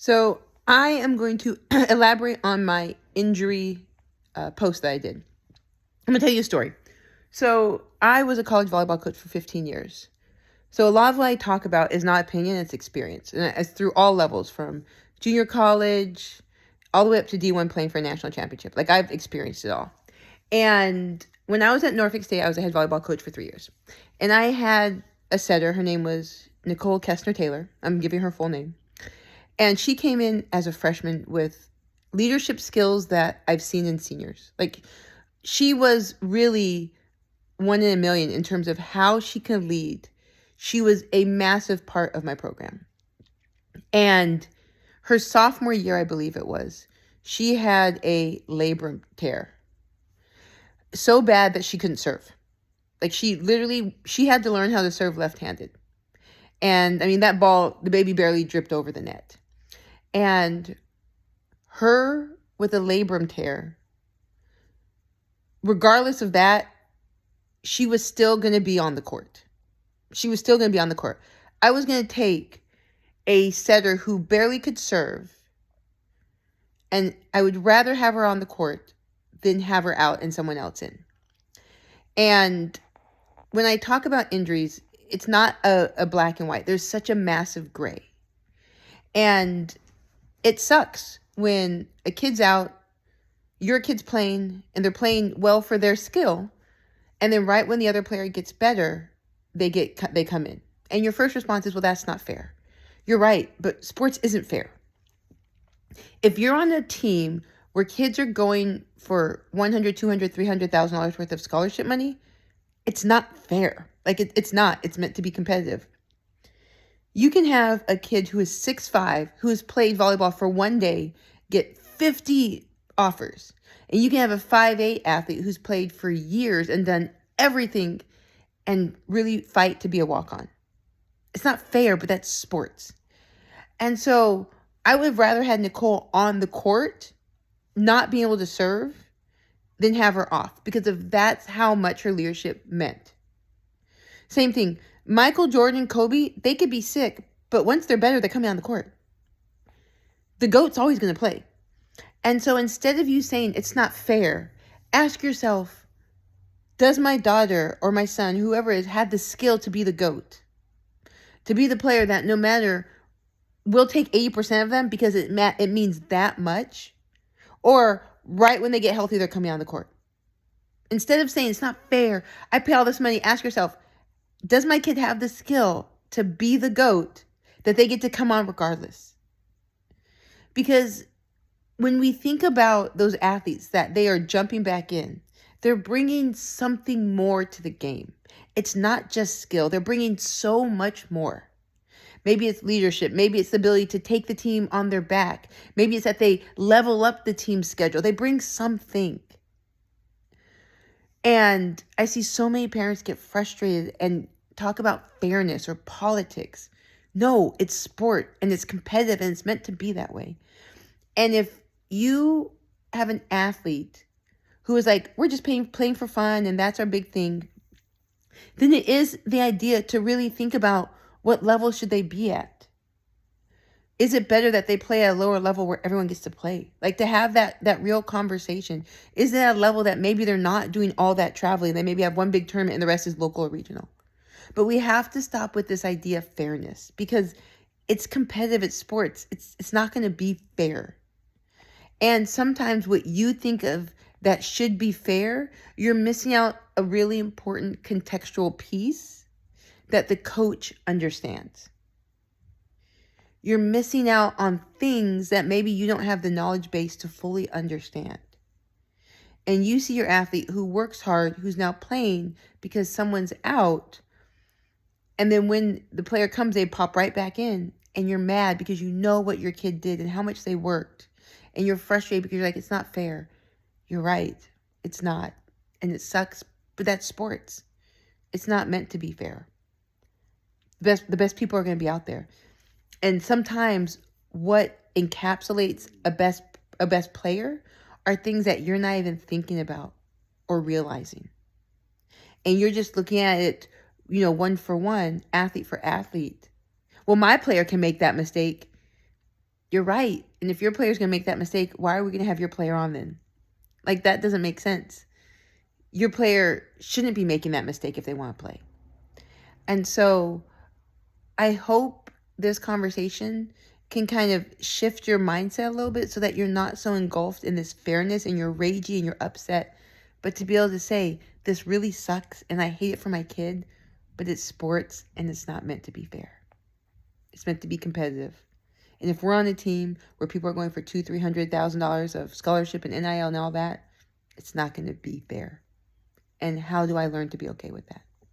So I am going to elaborate on my injury post that I did. I'm going to tell you a story. So I was a college volleyball coach for 15 years. So a lot of what I talk about is not opinion, it's experience. And it's through all levels, from junior college all the way up to D1 playing for a national championship. Like, I've experienced it all. And when I was at Norfolk State, I was a head volleyball coach for 3 years. And I had a setter. Her name was Nicole Kestner Taylor. I'm giving her full name. And she came in as a freshman with leadership skills that I've seen in seniors. Like, she was really one in a million in terms of how she could lead. She was a massive part of my program. And her sophomore year, I believe it was, she had a labrum tear. So bad that she couldn't serve. Like, she had to learn how to serve left-handed. And I mean, that ball, the baby barely dripped over the net. And her with a labrum tear, regardless of that, she was still going to be on the court. I was going to take a setter who barely could serve, and I would rather have her on the court than have her out and someone else in. And when I talk about injuries, it's not a black and white. There's such a massive gray. And it sucks when a kid's out, your kid's playing, and they're playing well for their skill, and then right when the other player gets better, they come in. And your first response is, well, that's not fair. You're right, but sports isn't fair. If you're on a team where kids are going for $100, $200, $300,000 worth of scholarship money, it's not fair. Like, it's not. It's meant to be competitive. You can have a kid who is 6'5", who has played volleyball for one day, get 50 offers. And you can have a 5'8" athlete who's played for years and done everything and really fight to be a walk-on. It's not fair, but that's sports. And so I would have rather had Nicole on the court, not being able to serve, than have her off, because of that's how much her leadership meant. Same thing. Michael Jordan, Kobe, they could be sick, but once they're better, they're coming on the court. The GOAT's always going to play. And so instead of you saying it's not fair, ask yourself, does my daughter or my son, whoever is, have the skill to be the GOAT? To be the player that no matter, we'll take 80% of them because it means that much? Or right when they get healthy, they're coming on the court. Instead of saying it's not fair, I pay all this money, ask yourself, does my kid have the skill to be the GOAT that they get to come on regardless? Because when we think about those athletes that they are jumping back in, they're bringing something more to the game. It's not just skill. They're bringing so much more. Maybe it's leadership. Maybe it's the ability to take the team on their back. Maybe it's that they level up the team schedule. They bring something. And I see so many parents get frustrated and talk about fairness or politics. No, it's sport and it's competitive and it's meant to be that way. And if you have an athlete who is like, we're just playing for fun and that's our big thing, then it is the idea to really think about what level should they be at. Is it better that they play at a lower level where everyone gets to play? Like, to have that real conversation. Is it at a level that maybe they're not doing all that traveling? They maybe have one big tournament and the rest is local or regional. But we have to stop with this idea of fairness, because it's competitive, it's sports. It's not going to be fair. And sometimes what you think of that should be fair, you're missing out a really important contextual piece that the coach understands. You're missing out on things that maybe you don't have the knowledge base to fully understand. And you see your athlete who works hard, who's now playing because someone's out, and then when the player comes, they pop right back in, and you're mad because you know what your kid did and how much they worked. And you're frustrated because you're like, it's not fair. You're right. It's not. And it sucks, but that's sports. It's not meant to be fair. The best people are going to be out there. And sometimes what encapsulates a best player are things that you're not even thinking about or realizing. And you're just looking at it, one for one, athlete for athlete. Well, my player can make that mistake. You're right. And if your player's going to make that mistake, why are we going to have your player on then? Like, that doesn't make sense. Your player shouldn't be making that mistake if they want to play. And so I hope this conversation can kind of shift your mindset a little bit so that you're not so engulfed in this fairness and you're ragey and you're upset, but to be able to say, this really sucks and I hate it for my kid, but it's sports and it's not meant to be fair. It's meant to be competitive. And if we're on a team where people are going for $200,000-$300,000 of scholarship and NIL and all that, it's not going to be fair. And how do I learn to be okay with that?